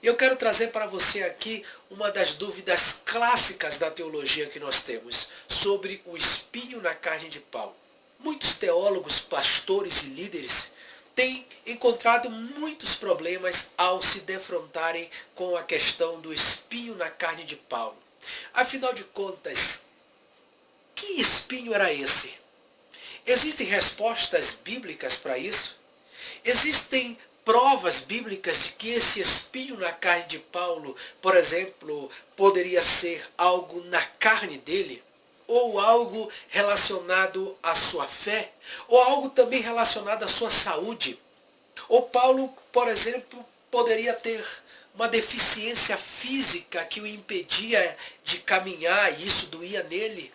E eu quero trazer para você aqui uma das dúvidas clássicas da teologia que nós temos sobre o espinho na carne de Paulo. Muitos teólogos, pastores e líderes têm encontrado muitos problemas ao se defrontarem com a questão do espinho na carne de Paulo. Afinal de contas, que espinho era esse? Existem respostas bíblicas para isso? Existem provas bíblicas de que esse espinho na carne de Paulo, por exemplo, poderia ser algo na carne dele? Ou algo relacionado à sua fé? Ou algo também relacionado à sua saúde? Ou Paulo, por exemplo, poderia ter uma deficiência física que o impedia de caminhar e isso doía nele?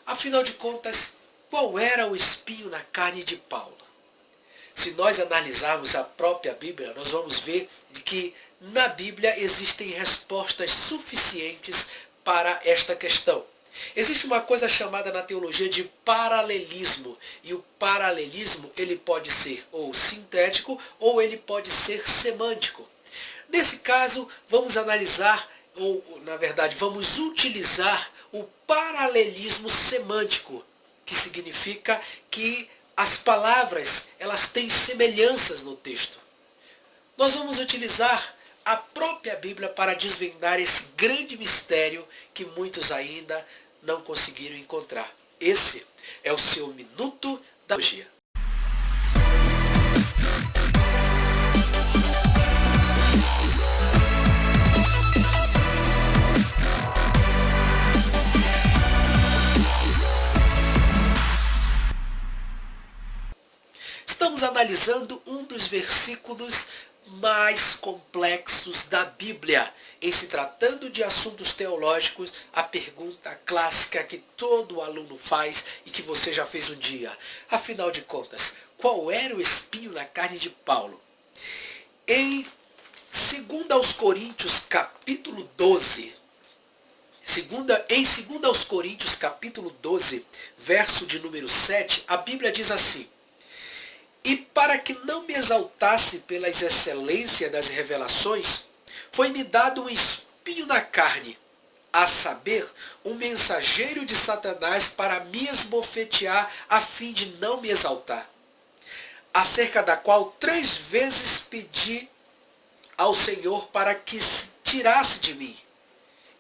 Afinal de contas, qual era o espinho na carne de Paulo? Se nós analisarmos a própria Bíblia, nós vamos ver que na Bíblia existem respostas suficientes para esta questão. Existe uma coisa chamada na teologia de paralelismo, e o paralelismo ele pode ser ou sintético ou ele pode ser semântico. Nesse caso, vamos analisar, ou na verdade vamos utilizar o paralelismo semântico, que significa que as palavras elas têm semelhanças no texto. Nós vamos utilizar a própria Bíblia para desvendar esse grande mistério que muitos ainda não conseguiram encontrar. Esse é o seu Minuto da Teologia. Estamos analisando um dos versículos mais complexos da Bíblia. Em se tratando de assuntos teológicos, a pergunta clássica que todo aluno faz e que você já fez um dia. Afinal de contas, qual era o espinho na carne de Paulo? Em 2 Coríntios capítulo 12, em 2 Coríntios capítulo 12, verso de número 7, a Bíblia diz assim: "E para que não me exaltasse pelas excelências das revelações, foi-me dado um espinho na carne, a saber, um mensageiro de Satanás para me esbofetear, a fim de não me exaltar. Acerca da qual 3 vezes pedi ao Senhor para que se tirasse de mim.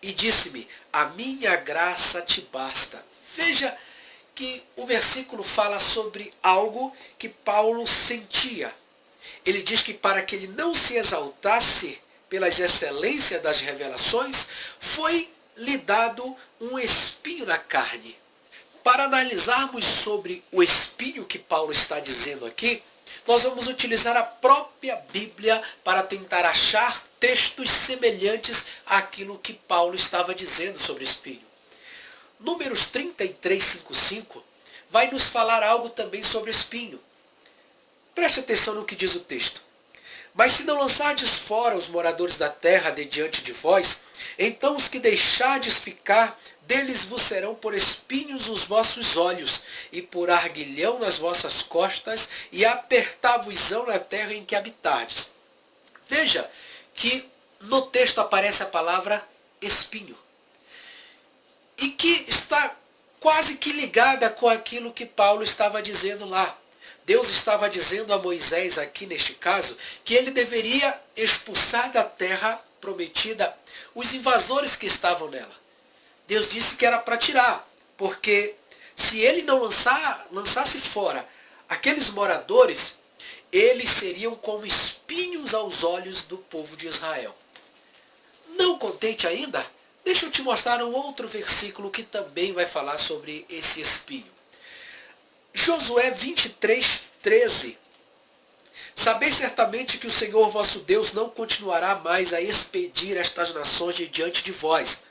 E disse-me, a minha graça te basta." Veja que o versículo fala sobre algo que Paulo sentia. Ele diz que para que ele não se exaltasse pelas excelências das revelações, foi-lhe dado um espinho na carne. Para analisarmos sobre o espinho que Paulo está dizendo aqui, nós vamos utilizar a própria Bíblia para tentar achar textos semelhantes àquilo que Paulo estava dizendo sobre o espinho. Números 33:5 vai nos falar algo também sobre espinho. Preste atenção no que diz o texto. "Mas se não lançardes fora os moradores da terra de diante de vós, então os que deixardes ficar, deles vos serão por espinhos os vossos olhos, e por arguilhão nas vossas costas, e apertar-vos-ão na terra em que habitardes." Veja que no texto aparece a palavra espinho, e que está quase que ligada com aquilo que Paulo estava dizendo lá. Deus estava dizendo a Moisés, aqui neste caso, que ele deveria expulsar da terra prometida os invasores que estavam nela. Deus disse que era para tirar, porque se ele não lançasse fora aqueles moradores, eles seriam como espinhos aos olhos do povo de Israel. Não contente ainda, deixa eu te mostrar um outro versículo que também vai falar sobre esse espinho. Josué 23:13. "Sabeis certamente que o Senhor vosso Deus não continuará mais a expedir estas nações de diante de vós,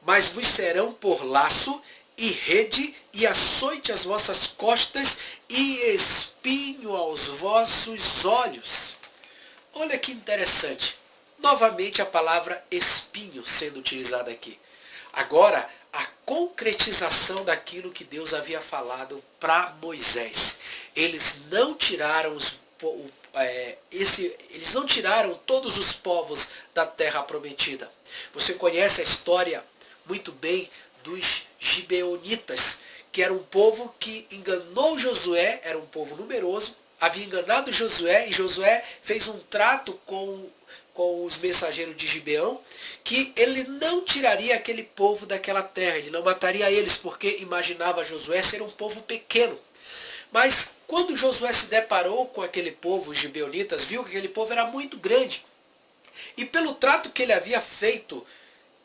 mas vos serão por laço e rede e açoite às vossas costas e espinho aos vossos olhos." Olha que interessante. Novamente a palavra espinho sendo utilizada aqui. Agora, a concretização daquilo que Deus havia falado para Moisés. Eles não tiraram os eles não tiraram todos os povos da terra prometida. Você conhece a história muito bem dos gibeonitas, que era um povo que enganou Josué, era um povo numeroso, havia enganado Josué, e Josué fez um trato com os mensageiros de Gibeão, que ele não tiraria aquele povo daquela terra, ele não mataria eles, porque imaginava Josué ser um povo pequeno. Mas quando Josué se deparou com aquele povo, os gibeonitas, viu que aquele povo era muito grande. E pelo trato que ele havia feito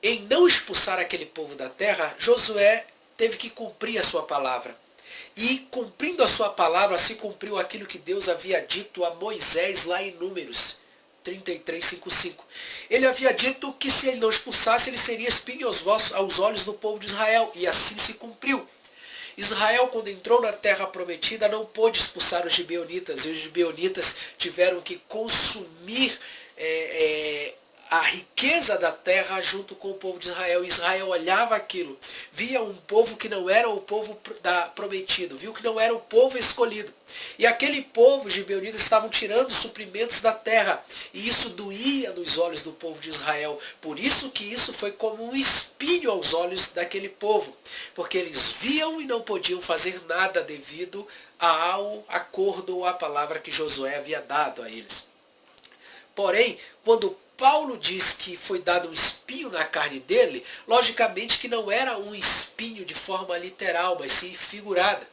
em não expulsar aquele povo da terra, Josué teve que cumprir a sua palavra. E cumprindo a sua palavra, se cumpriu aquilo que Deus havia dito a Moisés lá em Números 33:5. Ele havia dito que se ele não expulsasse, ele seria espinho aos olhos do povo de Israel. E assim se cumpriu. Israel, quando entrou na terra prometida, não pôde expulsar os gibeonitas. E os gibeonitas tiveram que consumir a riqueza da terra junto com o povo de Israel. Israel olhava aquilo, via um povo que não era o povo prometido, viu que não era o povo escolhido. E aquele povo, os gibeonitas, estavam tirando suprimentos da terra. E isso doía nos olhos do povo de Israel. Por isso que isso foi como um espinho aos olhos daquele povo. Porque eles viam e não podiam fazer nada devido ao acordo ou à palavra que Josué havia dado a eles. Porém, quando Paulo diz que foi dado um espinho na carne dele, logicamente que não era um espinho de forma literal, mas sim figurada.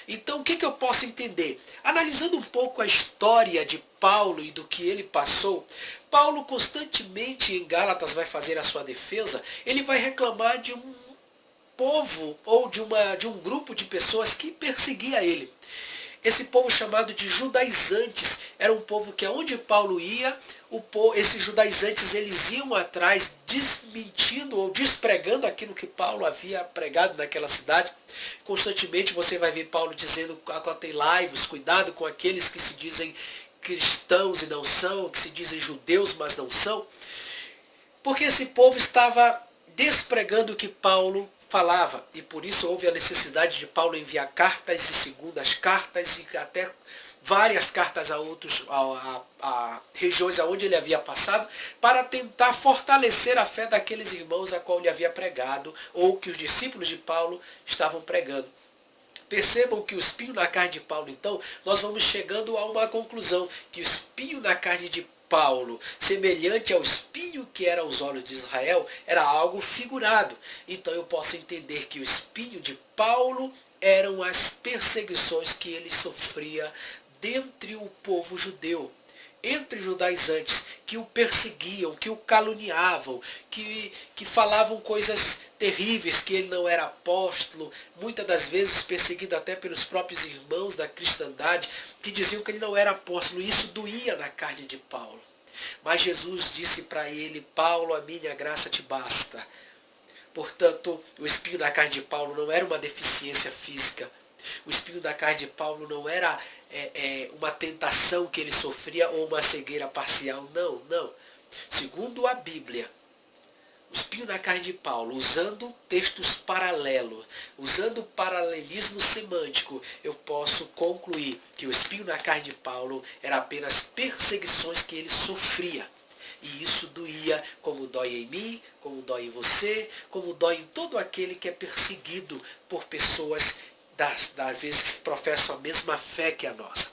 Então o que eu posso entender? Analisando um pouco a história de Paulo e do que ele passou, Paulo constantemente em Gálatas vai fazer a sua defesa, ele vai reclamar de um povo ou de um grupo de pessoas que perseguia ele. Esse povo chamado de judaizantes era um povo que aonde Paulo ia, esses judaizantes eles iam atrás desmentindo ou despregando aquilo que Paulo havia pregado naquela cidade. Constantemente você vai ver Paulo dizendo, acautelai-vos, cuidado com aqueles que se dizem cristãos e não são, que se dizem judeus, mas não são. Porque esse povo estava despregando o que Paulo falava, e por isso houve a necessidade de Paulo enviar cartas e segundas cartas e até várias cartas a outros a regiões aonde ele havia passado, para tentar fortalecer a fé daqueles irmãos a qual ele havia pregado, ou que os discípulos de Paulo estavam pregando. Percebam que o espinho na carne de Paulo, então, nós vamos chegando a uma conclusão, que o espinho na carne de Paulo, semelhante ao espinho que era aos olhos de Israel, era algo figurado. Então eu posso entender que o espinho de Paulo eram as perseguições que ele sofria dentre o povo judeu, entre judaizantes, que o perseguiam, que o caluniavam, que falavam coisas terríveis, que ele não era apóstolo, muitas das vezes perseguido até pelos próprios irmãos da cristandade, que diziam que ele não era apóstolo, e isso doía na carne de Paulo. Mas Jesus disse para ele, Paulo, a minha graça te basta. Portanto, o espinho na carne de Paulo não era uma deficiência física, o espinho da carne de Paulo não era uma tentação que ele sofria ou uma cegueira parcial, não. Segundo a Bíblia, o espinho na carne de Paulo, usando textos paralelos, usando paralelismo semântico, eu posso concluir que o espinho na carne de Paulo era apenas perseguições que ele sofria. E isso doía como dói em mim, como dói em você, como dói em todo aquele que é perseguido por pessoas das vezes que professam a mesma fé que a nossa.